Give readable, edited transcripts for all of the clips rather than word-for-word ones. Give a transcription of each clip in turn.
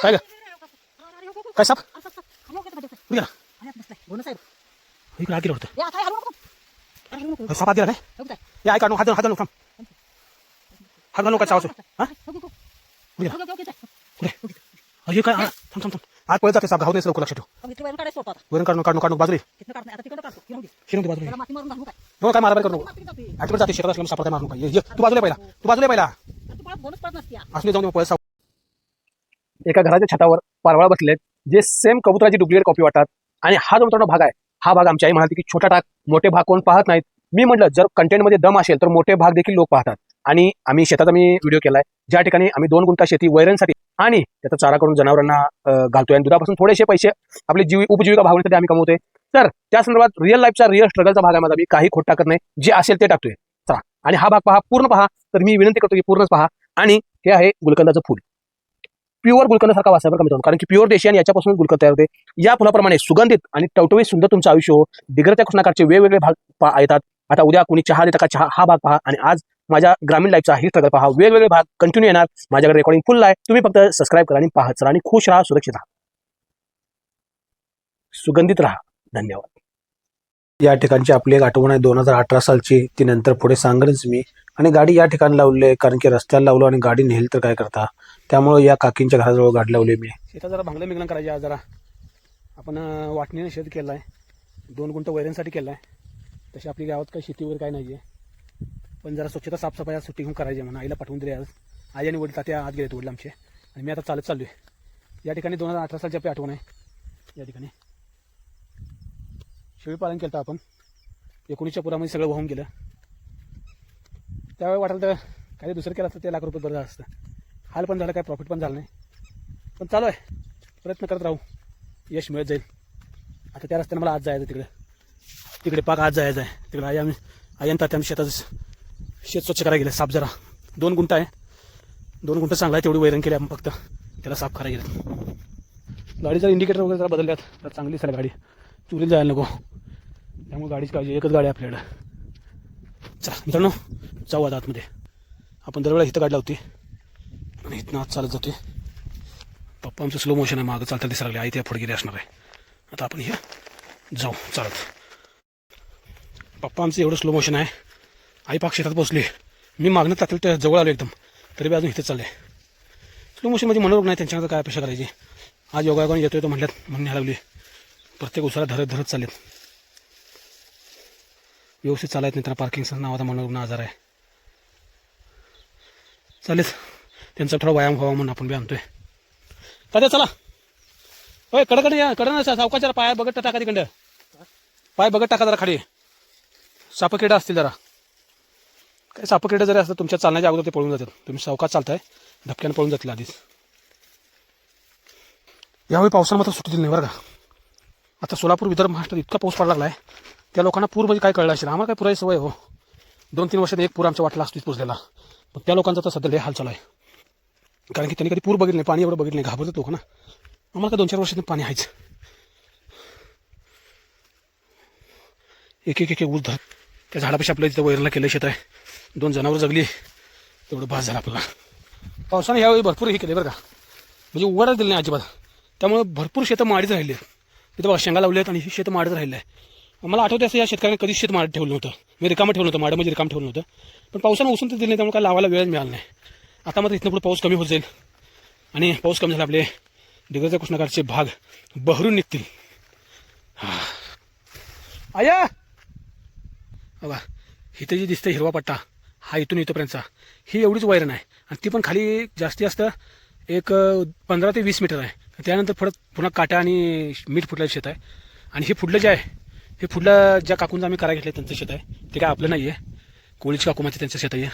काय ग काय साप गेला इकडे आत गेलं होतं साप आत गेला काय या ऐका हात हात थांब हात घालू काय चावस हा हे काय थांब थांब थांब आत पळत जाते साप घाव नाही लवकर लक्ष ठेव वरून काढू बाजूला शिरून बाजूला नको काय मारामारी करू नको आठवड जाते शेतात असल्यामुळे सापडा मारू नका तू बाजूला पहिला असले जाऊन पळत साप एका घराच्या छतावर पारवाळा बसलेत जे सेम कबुतराची डुप्लिकेट कॉपी वाटतात आणि हा जो मित्रांनो भाग आहे हा भाग आमची आई म्हणाली की छोटा टाक मोठे भाग कोण पाहत नाहीत मी म्हटलं जर कंटेंटमध्ये दम असेल तर मोठे भाग देखील लोक पाहतात आणि आम्ही शेतात व्हिडिओ केलाय ज्या ठिकाणी आम्ही 2 गुंठा शेती वैरणसाठी आणि त्याचा चारा करून जनावरांना घालतोय आणि दुधापासून थोडेसे पैसे आपली उपजीविका भागवण्यासाठी आम्ही कमवतोय तर त्या संदर्भात रिअल लाईफचा रिअल स्ट्रगलचा भाग आहे माझा मी काही खोट टाकत नाही जे असेल ते टाकतोय चला आणि हा भाग पहा पूर्ण पहा तर मी विनंती करतो की पूर्णच पहा आणि हे आहे गुलकंदाचं फूल प्युअर गुलकंदासारखा वास आहे बरं का मित्रांनो कारण की प्युअर देशी आणि याच्यापासून गुलकंद तयार होते या फुलाप्रमाणे सुगंधित आणि टवटवीत सुंदर तुमचं आयुष्य हो दिगरच्या कृष्णाकारचे वेगवेगळे भाग येतात आता उद्या कोणी चहा देता का चहा हा भाग पहा आणि आज माझ्या ग्रामीण लाईफचा ही स्ट्रगल पहा वेगवेगळे भाग कंटिन्यू येणार माझ्याकडे रेकॉर्डिंग फुल आहे तुम्ही फक्त सबस्क्राईब करा आणि पाहत चला आणि खुश राहा सुरक्षित राहा सुगंधित राहा धन्यवाद या ठिकाणची आपली एक आठवण आहे 2018 सालची ती नंतर पुढे सांगेनच मी आणि गाडी या ठिकाणी लावली कारण की रस्त्याला लावलो आणि गाडी नेल तर काय करता त्यामुळे या काकींच्या घराजवळ गाडी लावली मी शेतात जरा भांगलं मिगलं करायची आज जरा आपण वाटणीने शेत केलं आहे 2 गुंठ वैरणसाठी केलं आहे तशी आपली गावात काही शेती वगैरे काय नाही आहे पण जरा स्वच्छता साफसफाई सुट्टी घेऊन करायची म्हणून आईला पाठवून दिली आज आई आणि वडील तात्या आत गेले वडील आमचे आणि मी आता चालत चाललो आहे या ठिकाणी 2018 सालची आपली आठवण आहे या ठिकाणी शेळीपालन केलं आपण 19च्या पुरामध्ये सगळं वाहून गेलं त्यावेळी वाटलं तर काही दुसरं केलं असतं ते लाख रुपये बरं झालं असतं हाल पण झालं काय प्रॉफिट पण झालं नाही पण चालू आहे प्रयत्न करत राहू यश मिळत जाईल आता त्या रस्त्याने मला आज जायचं तिकडे पाक आज जायचं आहे तिकडे आई आणि तात्या शेताचं शेत स्वच्छ करायला गेलं साफ जरा 2 गुंठ आहे 2 गुंठ चांगला आहे तेवढी वैरण केली आपण फक्त त्याला साफ करायला गेलं गाडीचा इंडिकेटर वगैरे जरा बदलल्यात तर चांगली झाली गाडी चुरीला जायला नको त्यामुळे गाडीची काळजी एकच गाडी आपल्याकडं चला मित्रांनो जाऊ आता आतमध्ये आपण दरवेळा इथं गाडी लावते आणि इथनं आत चालत जाते पप्पा आमचं स्लो मोशन आहे मागं चालता दिसायला लागले आई त्या पुढे गेले असणार आहे आता आपण हे जाऊ चालत पप्पा आमचं एवढं स्लो मोशन आहे आई पाक शेतात बसली मी मागणं तात्याला त्या जवळ आलो एकदम तरी बी अजून इथेच चालले स्लो मोशनमध्ये मनोरोग नाही त्यांच्याकडे काय अपेक्षा करायची आज योगायोगाने येतोय तो म्हणल्यात म्हणून न्यायला लागली प्रत्येक उसाला धरत चाललेत व्यवस्थित चालायत नाही त्यांना पार्किंगचा नावाचा मनोरुग्ण आजार आहे चालेल त्यांचा थोडा व्यायाम व्हावा म्हणून आपण बी आणतोय तात्या चला होय कडकडे या कडं सावकाच्या पाय बघत टाका तिकडं पाय बघत टाका जरा खाली सापकिडा असतील जरा काय सापकिडा जरी असतं तुमच्या चालण्याच्या अगोदर ते पळून जातात तुम्ही सावकाश चालताय धपक्यानं पळून जातील आधीच यावेळी पावसानं मात्र सुट्टी दिली नाही बरं का आता सोलापूर विदर्भ महाराष्ट्रात इतका पाऊस पडायला लागला आहे त्या लोकांना पूर म्हणजे काय कळलं असेल आम्हाला काय पुराची सवय हो 2-3 वर्षात एक पूर आमच्या वाटला असतोच पोचलेला पण त्या लोकांचा तर सध्या लय हाल चालू आहे कारण की त्यांनी कधी पूर बघितलं नाही पाणी एवढं बघितलं नाही घाबरतात लोक ना आम्हाला काय 2-4 वर्षात पाणी आहेच एक ऊस धर त्या झाडापाशी आपल्या तिथं वैरणला केलं शेत आहे 2 जनावर जगली तेवढं भास झाला आपल्याला पावसाने ह्यावेळी भरपूर हे केले बरं का म्हणजे उघडच दिलं नाही अजिबात त्यामुळे भरपूर शेतं माडीच राहिले तिथं बघा शेंगा लावले आहेत आणि शेतं माडच राहिलं आहे मला आठवतं असं या शेतकऱ्यांनी कधीच शेत माड ठेवलं नव्हतं मी रिकामं ठेवलं होतं माडं म्हणजे रिकामं ठेवलं नव्हतं पण पावसानं उसून तर दिलं नाही त्यामुळे काय लावायला वेळ मिळाला नाही आता मात्र इथनं पुढे पाऊस कमी होत जाईल आणि पाऊस कमी झाला आपले दिग्गजच्या कृष्णाकारचे भाग बहरून निघतील आया बघा इथं जी दिसतं हिरवा पट्टा हा इथून इथंपर्यंतचा ही एवढीच वैरण आहे आणि ती पण खाली जास्तीत जास्त एक 15 ते 20 मीटर आहे त्यानंतर पुन्हा काटा आणि मीठ फुटलेलं शेत आहे आणि हे फुडलं जे आहे हे फुडलं ज्या काकूंचं आम्ही करायला घेतलं त्यांचं शेत आहे ते काय आपलं नाही आहे कोळीची काकूमाचे त्यांचं शेत आहे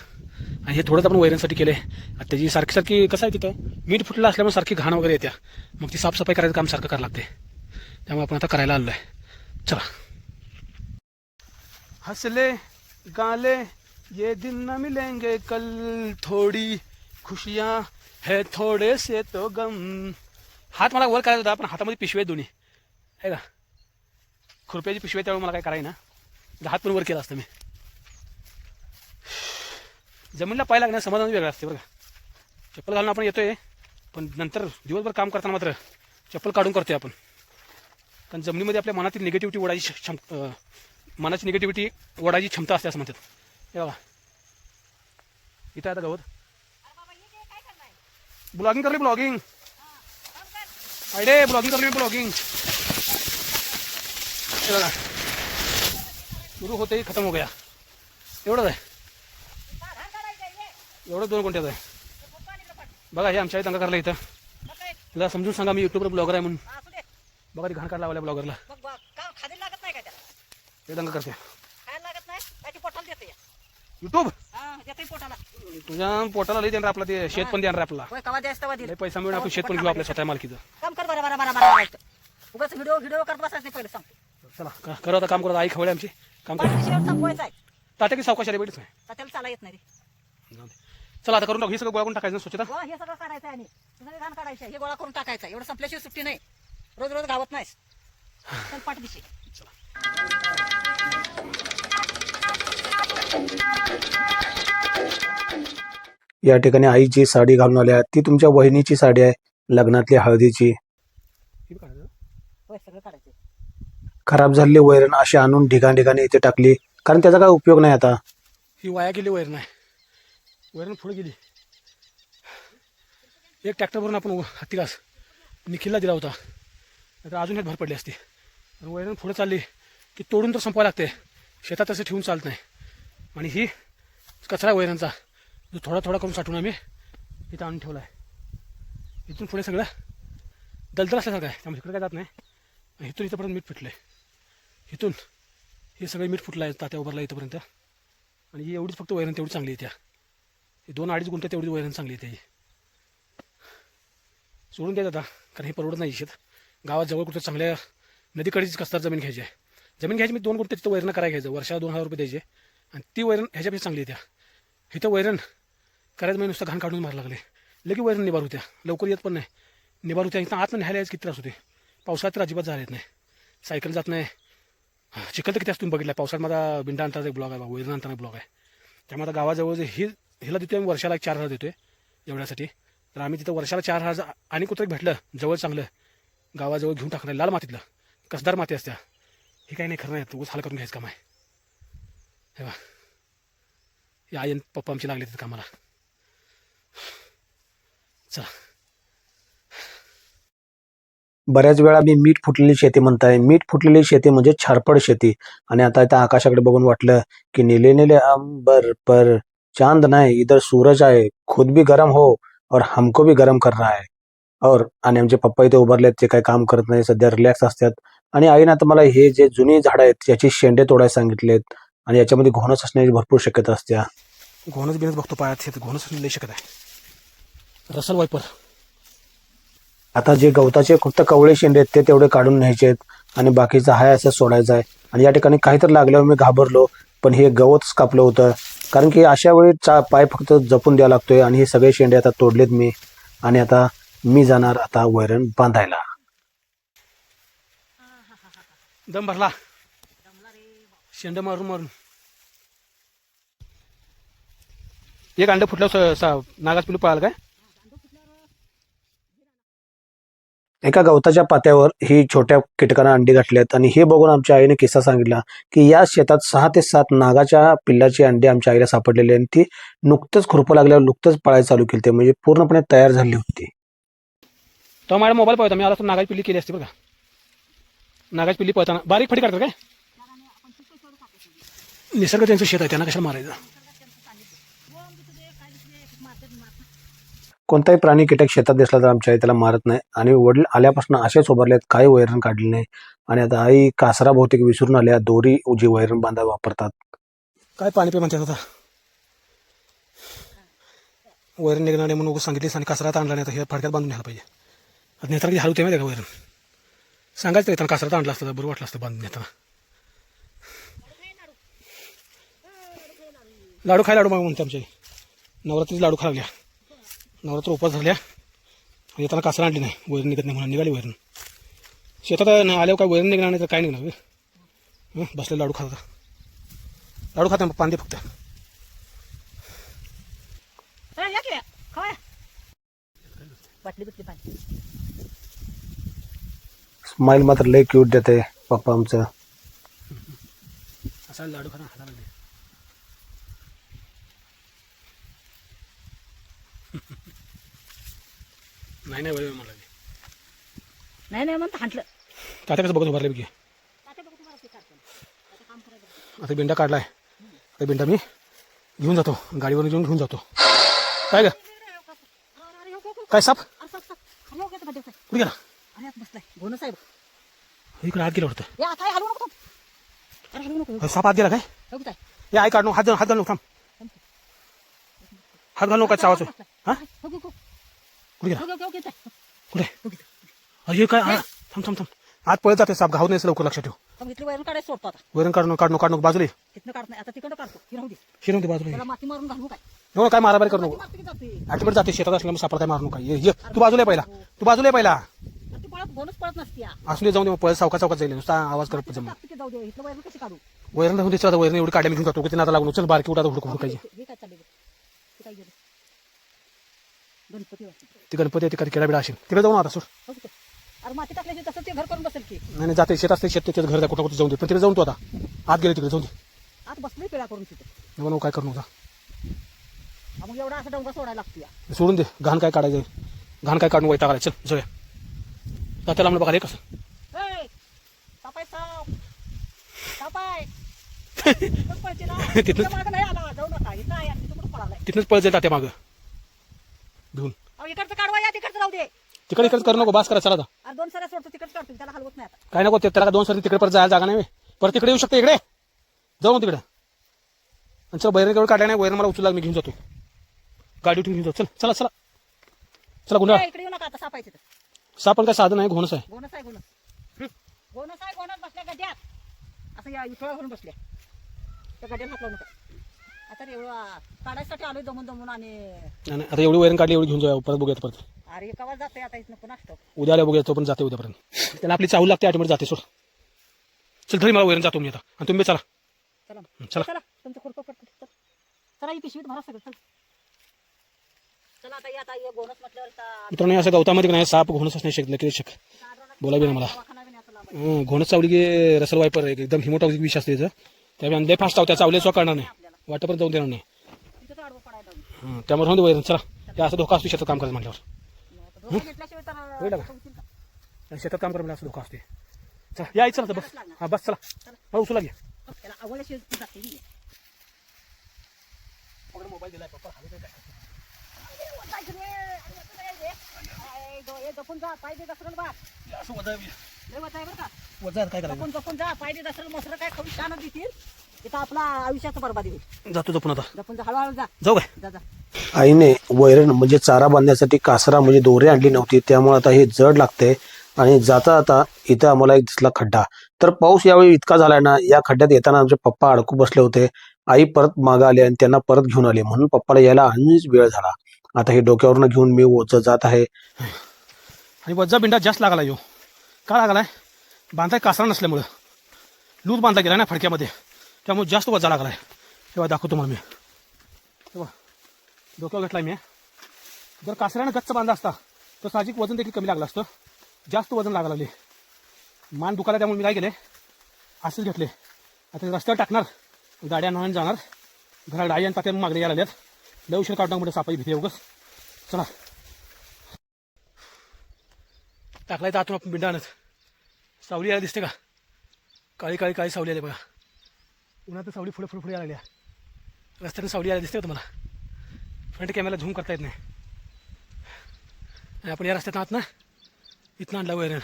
आणि हे थोडंच आपण वैरणसाठी केलं आहे त्याची सारखी कसं आहे तिथं मीठ फुटलं असल्यामुळे सारखी घाण वगैरे येत्या मग ती साफसफाई करायचं काम सारखं करायला लागते त्यामुळे आपण आता करायला आलो आहे चला हंसले गाले ये दिन न मिलेंगे कल थोडी खुशियाँ है थोडे से तो गम हात मला वर करायचा होता पण हातामध्ये पिशवे दोन्ही आहे का खुरप्याची पिशवी त्यावेळी मला काय करायला ना हात पण वर केला असतं मी जमिनीला पाय लागण्यास समाधान वेगळं असते बरं का चप्पल घालून आपण येतोय पण नंतर दिवसभर काम करताना मात्र चप्पल काढून करतोय आपण. कारण जमिनीमध्ये आपल्या मनातील निगेटिव्हिटी ओढायची मनाची निगेटिव्हिटी ओढायची क्षमता असते असं म्हणतात. हे बघा इथं आता गवत ब्लॉगिंग करली ब्लॉगिंग आयडे ब्लॉगिंग करली ब्लॉगिंग. हे बघा सुरू होते खतम हो गया. एवढंच आहे, एवढं 2 गुंठ्याचं आहे. बघा हे आमच्या दंगा करायला इथं. तुला समजून सांगा मी युट्यूबवर ब्लॉगर आहे म्हणून. बघा ती घाण काढ लावल्या ब्लॉगरला. ते दंगा करते युट्यूब. तुझ्या पोटाला लई देणार आपला ते शेत पण देणार आपल्याला. पैसा मिळून आपण शेत पण घेऊ आपल्या स्वतः मालकीचं. चला करू आता काम करत. आई खवळे आमची काम करत. तात्या की सावकाश बेटीच नाही. चला आता करून टाकू. हे सगळं गोळा करून टाकायचं स्वच्छता. हे सगळं करायचं आणि घाण काढायचं. हे गोळा करून टाकायचं. एवढं संपल्याशिवाय सुट्टी नाही. रोज रोज गावत नाहीस. पाठ दिशी. या ठिकाणी आईची साडी घालून आल्या. ती तुमच्या वहिनीची साडी आहे, लग्नातली हळदीची. सगळं काढायचं. खराब झालेली वैरण अशी आणून ठिकाणी इथे टाकली, कारण त्याचा काय उपयोग नाही आता. ही वाया गेली वैरण आहे. वैरण पुढे गेली. एक ट्रॅक्टर भरून आपण हत्तीघास निखिलला दिला होता, तर अजून एक भर पडली असती. वैरण पुढे चालली की तोडून तर संपवायला लागते. शेतात तसं ठेवून चालत नाही. आणि ही कचरा वैरणचा जो थोडा थोडा करून साठवून आम्ही इथं आणून ठेवला आहे. इथून पुढे सगळं दलदल असल्यासारखं आहे, त्यामुळे इकडे काय जात नाही. इथून इथंपर्यंत मीठ फुटलं आहे. इथून हे सगळे मीठ फुटलं आहे तात्या उभारला इथंपर्यंत. आणि ही एवढीच फक्त वैरण तेवढी चांगली येते. ही 2-2.5 गुंठे तेवढी वैरण चांगली येते. सोडून द्यायचं आता, कारण हे परवडत नाही. शेत गावात जवळ कुठं चांगल्या नदीकडेच कसतात जमीन घ्यायची आहे. जमीन घ्यायची मी 2 गुंठे तिथं वैरण करायला घ्यायचं. वर्षाला 2,000 रुपये द्यायचे. आणि ती वैरण ह्याच्यापेक्षा चांगली येत्या. इथं वैरण करायचं म्हणजे नुसतं घाण काढून मारायला लागले. लगे वैरण निभार होत्या, लवकर येत पण नाही. निभार होत्या इथं आत न्यायला यायचं किती त्रास होते. पावसाळ्यात तर अजिबात जायला येत नाही. सायकल जात नाही. चिखल तर किती असतो तुम्ही बघितला. पावसाळ्यात माझा बिंडा आणताना एक ब्लॉग आहे, वैरण आणताना ब्लॉग आहे. त्यामुळे आता गावाजवळ हिला देतोय आम्ही वर्षाला 4,000 देतोय एवढ्यासाठी. तर आम्ही तिथं वर्षाला 4,000 आणि कुठं भेटलं जवळ चांगलं गावाजवळ घेऊन टाकणार. लाल मातीतलं कसदार माती असत्या. हे काही नाही खरं नाही, तूच हाल करून घ्यायचं काम आहे. हे बा हे आई आणि पप्पा आमची लागले तिथं कामाला. चला. बऱ्याच वेळा मी मीठ फुटलेली शेती म्हणताय. मीठ फुटलेली शेती म्हणजे छारपड शेती. आणि आता इथं आकाशाकडे बघून वाटलं की नीले नीले अंबर पर चांद नाही, इधर सूरज आहे, खुद भी गरम हो और हमको भी गरम कर रहा है. और आणि आमचे पप्पा इथे उभारलेत, ते काही काम करत नाही, सध्या रिलॅक्स असतात. आणि आईनं आता मला हे जे जुनी झाडं आहेत याची शेंडे तोडायला सांगितलेत. आणि याच्यामध्ये घोणस असण्याची भरपूर शक्यता असते. घोणच बिनच बघतो पायात, हे घोणच लई शकत आहे. Russell viper. आता जे गवताचे फक्त कवळे शेंडे आहेत ते तेवढे काढून न्यायचे आहेत आणि बाकीचं हाय असं सोडायचं आहे. आणि या ठिकाणी काहीतरी लागल्यावर मी घाबरलो, पण हे गवतच कापलं होतं. कारण की अशा वेळी पाय फक्त जपून द्यावा लागतोय. आणि हे सगळे शेंडे आता तोडलेत मी. आणि आता मी जाणार आता वैरण बांधायला. दम भरला शेंड मारून मारून. एक अंड फुटलं नागाच पिलू पळाल काय. एका गवताच्या पात्यावर ही छोट्या कीटकांना अंडी घातल्यात. आणि हे बघून आमच्या आईने किस्सा सांगितला की या शेतात 6 ते 7 नागाच्या पिल्लाची अंडी आमच्या आईला सापडलेली. आणि ती नुकतंच खुरपं लागल्यावर नुकतंच पळायला चालू केली. ते म्हणजे पूर्णपणे तयार झाली होती. तो माझ्या मोबाईल पाहता मी आला तर नागाची पिल्ली केली असते बघा. नागाची पिल्ली पळताना बारीक फडी काढतात काय. निसर्ग त्यांचं शेत आहे, त्यांना कशाला मारायचं. कोणताही प्राणी कीटक शेतात दिसला तर आमच्या आई त्याला मारत नाही. आणि वडील आल्यापासून असेच उभारलेत, काही वैरण काढली नाही. आणि आता आई कासरा बहुतेक विसरून आल्या, दोरी जी वैरण बांधा वापरतात. काय पाणी पे म्हणतात आता. वैरण निघणार नाही म्हणून सांगितलीस आणि कासरात आणला नाही तर हे फडक्यात बांधून घ्यायला पाहिजे. आता नेताना किती हलवते माहिती आहे का वैरण. सांगायचं येताना कासरात आणलं असतं तर बरं वाटलं असतं बांधून नेताना. लाडू खाय लाडू मग म्हणते आमच्या नवरात्रीचे लाडू खायला लागल्या. नवरात्र उपवास झाल्या. येताना कासरा आणली नाही, वैरण निघत नाही म्हणून निघाली वैरण. शेतात आल्यावर काय वैरण निघणार नाही तर काय निघणार. बसले लाडू खाता. लाडू खाता पान दे फक्त. बाटली बिटली पाणी स्माइल मात्र लय क्यूट देते पप्पा आमचं. असा लाडू खा ना हाताला दे. नाही नाही वय मला नाही म्हणता हांटलं तात्या कसं बघत उभारले बघी. आता बिंडा काढलाय. आता बिंडा मी घेऊन जातो गाडीवर घेऊन जातो. काय ग काय साप कुठे गेला? बसलाय गोन साहेब इकडे हात गेला वाटतं. या आता हलवू नको अरे हलवू नको साप हात गेला काय? बघू काय हे ऐक काढ हात घाल नको थांब. हात घाल नको काय आवाज हा बघू कुठे गेला? बघू घेताय कुठे अरे काय हा थांब थांब थांब. आत पळत जाते साप घावत नाही लवकर लक्षात ठेव. मग इथली वैरण काढायला सोडतो आता वैरण काढ नको बाजूला ये. तिथनं काढत नाही आता तिकडं काढतो ही राहू दे शिरवून दे बाजूला ये. त्याला माती मारून घालू काय नको काय मारामारी करू नको. माती की जाते ऍक्टिव्हेट जाते शेतात असल्यामुळे सापडा काय मारू नका. ये तू बाजूला ये पहिला. तू बाजूला ये पहिला. ती पळत गोनच पळत नसती या असू दे जाऊन दे पळत चौकात जाईल नुसता आवाज करत जमून. टाकते की जाऊ दे इथलं वैरण कशी काढू वैरण राहून दे. वैरण एवढी काढ्या मी घेऊन जातो की नाता लागून चल बारकी उठा हुडकायची. हे काय चाललंय ते काय गेलं गणपती वाटतं ती गणपती आहे ती केडा बिडा असेल तिकडे जाऊन आता सोड. बघू ते. अरे माती टाकल्याची तसं ते घर करून बसेल की नाही जाते शेत असते शेत त्याचं घर कुठं जाऊन दे. पण तिकडे जाऊन तू आता आत गेले तिकडे जाऊन दे. आता बसली पिळा करून तिथे नको काय करू नका. मग एवढा असं डोंगर सोडायला लागतो या सोडून दे. घाण काय काढायचं घाण काय काढून वैताग आलाय. चल जाऊया. त्याला आम्हाला बघायला कसं ए, सापाय साप सापाय पण पळते ना. तिथनं- इथं मागं नाही आला जाऊ नका इथं आहे आणि तिथं कुठं पळालाय तिथूनच पळत जाईल त्या मागं घेऊन. अहो इकडचं काढवा या तिकडचं राहू दे तिकडे करू नको बास करा चला आता. अरे 2 सऱ्या सोडतो तिकडचं काढतो त्याला हलवत नाही आता काय नको त्याला का 2 सरी तिकडे परत जायला जागा नाही. परत तिकडे येऊ शकते इकडे जाऊ तिकडे. आणि चल वैरण केवढं काढल्या नाही. वैरण मला उचलला मी घेऊन जातो गाडी उठून घेऊन जातो. चल चला चला गुन्हा. ए, इकडे येऊ नका आता सापायचं साप पण काय साधन आहे घोणच आहे. गोनस आहे गोनस आहे गोनस बसल्या गड्यात असं या इथं घालून बसल्या त्या गड्यात हात लावू नका आता रे एवढं काढायसाठी आलोय दमून आणि नाही आता एवढी वैरण काढली एवढी घेऊन जाऊ परत बघूया परत. अरे कवा जाते आता इथनं पुन्हा असतो उद्याला बघूया तो पण जाते उद्यापर्यंत. त्याला आपली चावल लागते ऑटोमॅटिक जाते सोड. चल धरी मला वैरण जातो मी आता आणि तुम्ही चला चला चला. चला तुमचं खुरपं पटकन चला ही पिशवीत भरा सगळं चल चला आता या आता ये गोनस म्हटल्यावर आता मित्रांनो असं गवतामध्ये नाही साप घोणच नाही शकत नक्की शक बोला बी ना मला. दवाखाना बी नाही आता लावायचा. घोणच चावली की रसल वायपर एकदम हिमोटॉक्सिक विष असते त्याचं. त्यामुळे लय फास्ट त्या चावले चॉक करणार नाही वाटपर्यंत जाऊन देणार नाही. तिथंच आडवं पडायला लागलं. त्यामुळे राहून दे वैरण चला. ते असं धोका असतो शेतात काम करायचं म्हटल्यावर. आता धोका घेतल्याशिवाय तर होईल का? होतील का? आणि शेतात काम करायला असं धोका असते. चला या चला तर बस हा बस चला मला उचला घ्या. त्याला आवडल्याशिवाय जाते नाही. मोबाईल दिलाय पप्पा जपून जा पाय दे दसरण बा असं वजा लय वजा आहे बरं का वजा काय करायचं. जपून जा पाय दे दसरण मसरं काय खाऊन छान देतील इथं आपला आयुष्याचं बरबादी होईल जातो जपून आता जपून जा हळूहळू जा जाऊ काय. जा जा आईने वैरण म्हणजे चारा बांधण्यासाठी कासरा म्हणजे दोरी आणली नव्हती त्यामुळे आता हे जड लागते. आणि जाता आता इथं आम्हाला एक दिसला खड्डा. तर पाऊस यावेळी इतका झालाय ना या खड्ड्यात येताना आमचे पप्पा अडकू बसले होते. आई परत मागे आली आणि त्यांना परत घेऊन आले म्हणून पप्पाला यायला आणखीच वेळ झाला. आता हे डोक्यावरनं घेऊन मी ओझ जात आहे. आणि वजा बिंडा जास्त लागला यो का लागलाय बांधाय कासरा नसल्यामुळं लूज बांधला गेला ना फडक्यामध्ये त्यामुळे जास्त वजा लागलाय. तेव्हा दाखवतो मला मी तेव्हा डोक्यावर घेतलाय मी. जर कासऱ्यानं गच्च बांधला असता तर साहजिक वजन देखील कमी लागलं असतं. जास्त वजन लागायला लागले मान दुखायला त्यामुळे मी काय केले असंच घेतले. आता रस्त्यावर टाकणार गाड्या नव्याने जाणार घरात आई आणि तात्या मागणे यायला लागल्यात. लय उशीर काढणार म्हणजे सापाई भीती उगस. चला टाकलाय तर आतून आपण बिंडा आणत सावली यायला दिसते का काळी काळी काळी सावली आली बघा. उन्हात सावली पुढे पुढे पुढे यायला लागल्या. रस्त्याने सावली यायला दिसते का तुम्हाला. फ्रंट कॅमेरा झूम करता येत नाही. आणि आपण या रस्त्यात आहात ना इथनं आणला वैरण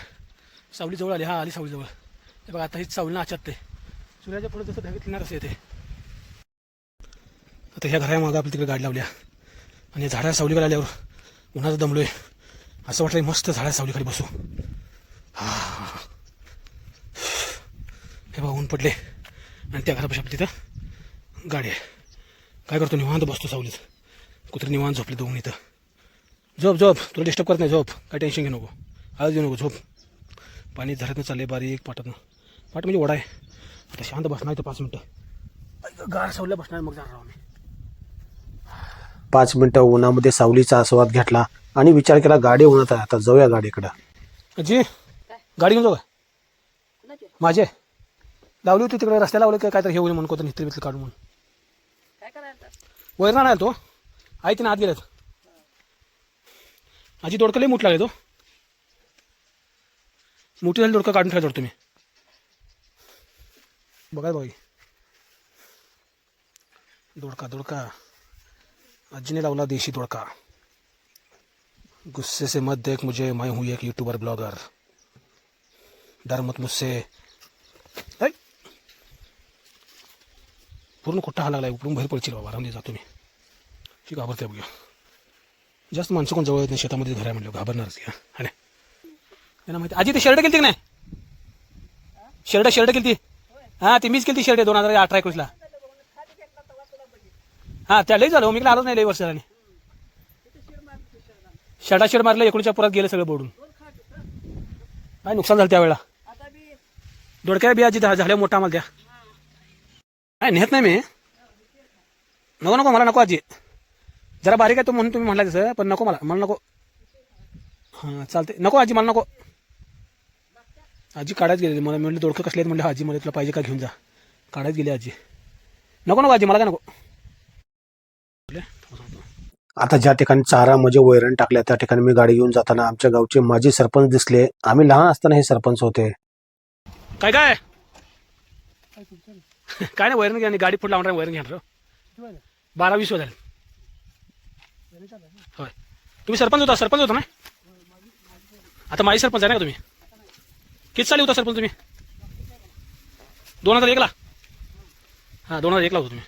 सावली जवळ आली. हा आली सावली जवळ हे बघा. आता ही सावलीनं आचात ते सूर्याच्या पुढे जसं ढगीत ना कसं येते. आता ह्या घरामागं आपली तिकडे गाडी लावल्या आणि झाडा सावलीकडे आल्यावर उन्हाचं दमलोय असं वाटलं मस्त झाडा सावलीखाली बसू. हे बघा ऊन पडले आणि त्या घरापाशी आपली तिथं गाडी आहे. काय करतो निवांत बसतो सावलीत. कुत्रे निवांत झोपले दोन इथं. झोप झोप तुला डिस्टर्ब करत नाही झोप काय टेन्शन घेऊ नको आवाज देऊ नको झोप. पाणी झरतनं चालले बारीक पाटातनं पाट म्हणजे ओढा आहे. आता शांत बसणार इथं 5 मिनटं गार सावलीला बसणार मग जाणार आम्ही. 5 मिनिटं उन्हामध्ये सावलीचा आस्वाद घेतला आणि विचार केला गाडी होणार आहे, आता जाऊया गाडीकडं. जी गाडी घेऊन जाऊ का कुणाची? माझे लावली होती तिकडे रस्त्याला लावली काय तर हे होईल म्हणून कोणतं निस्त्री बिस्त्री काढून म्हणून काय करायचं? वैरणा नाही तो आई तिने आत गेल्यात. आजी दोडकं लई मूठ लागले तो मोठी झाली दोडकं काढून ठेवा तुम्ही बघा बाई दोडका दोडका आजीने लावला देशी दोडका. गुस्से से मत देख मुझे, मैं हूँ एक यूट्यूबर ब्लॉगर, डर मत मुझसे. ऐ! पूर्ण खोटा हा लागला उकडून बाहेर पडशील बाबा. रामदे जातो मी शी घाबरते बघूया. जास्त माणसं कोण जवळ येत नाही शेतामध्ये घर आहे म्हणलं घाबरणारच घ्या. आणि त्यांना माहिती आजी ते शर्ट केली की नाही शर्ट केली ती हां ती मीच केली ती शर्ट 2018-19 हां त्या लई झालं मी आलोच नाही लई वर्षाने शर्ट मारलं 19च्या पुरात गेलं सगळं बोडून काय नुकसान झालं त्यावेळेला. दोडक्या बी आजी झाल्या मोठा आम्हाला त्या काय नेत नाही मी नको मला नको आजी जरा बारीक आहे तो म्हणून तुम्ही म्हटलं तसं पण नको मला नको. हां चालते नको आजी मला नको. आजी काढायच गेली मला म्हणलं दोडकं कसले आहेत म्हणलं आजी मला तुला पाहिजे का घेऊन जा काढायच गेली आजी. नको आजी मला काय नको. आता ज्या ठिकाणी चारा म्हणजे वैरण टाकल्या त्या ठिकाणी मी गाडी घेऊन जाताना आमच्या गावचे माजी सरपंच दिसले. आम्ही लहान असताना हे सरपंच होते. काय काय नाही वैरण घ्या गाडी पुढे लावणार वैरण घ्या 12-20 झाले. होय तुम्ही सरपंच होता ना आता माजी सरपंच आहे ना तुम्ही किती साली होता सरपंच तुम्ही 2001ला हां 2001ला होता तुम्ही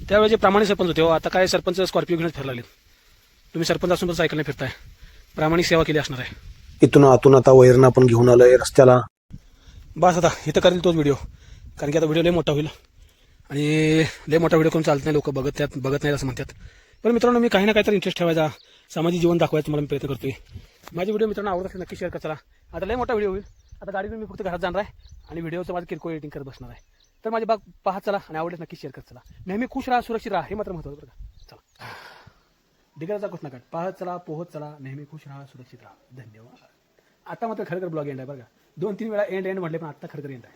त्यावेळेचे प्रामाणिक सरपंच होते हो. आता काय सरपंच स्कॉर्पिओ घेऊनच फिरायला लागले. तुम्ही सरपंच असून पण सायकल नाही फिरताय प्रामाणिक सेवा केली असणार आहे. इथून आतून आता वैरण आपण घेऊन आलोय रस्त्याला. बस आता इथं करेल तोच व्हिडिओ कारण की आता व्हिडिओ लय मोठा होईल आणि लय मोठा व्हिडिओ कोण चालत नाही लोक बघत नाही असं म्हणतात. पण मित्रांनो मी काही ना काहीतरी इंटरेस्ट ठेवायचा सामाजिक जीवन दाखवायचं तुम्हाला मी प्रयत्न करतोय. माझे व्हिडिओ मित्रांनो आवडत असेल नक्की शेअर करा. आता लय मोठा व्हिडिओ होईल. आता गाडीतून मी फक्त घरात जाणार आहे आणि व्हिडिओचं माझं किरकोळ एडिटिंग करत बसणार आहे. तर माझी बाग पाहत चला आणि आवडल्यास नक्की शेअर करत चला. नेहमी खुश राहा सुरक्षित राहा हे मात्र महत्त्वाचं बरं का. चला डिगराचा घोषणा काढ पाहत चला पोहत चला नेहमी खुश राहा सुरक्षित राहा. धन्यवाद. आता मात्र खरं ब्लॉग एंड आहे बरं का 2-3 वेळा एंड म्हटले पण आता खरं एंड आहे.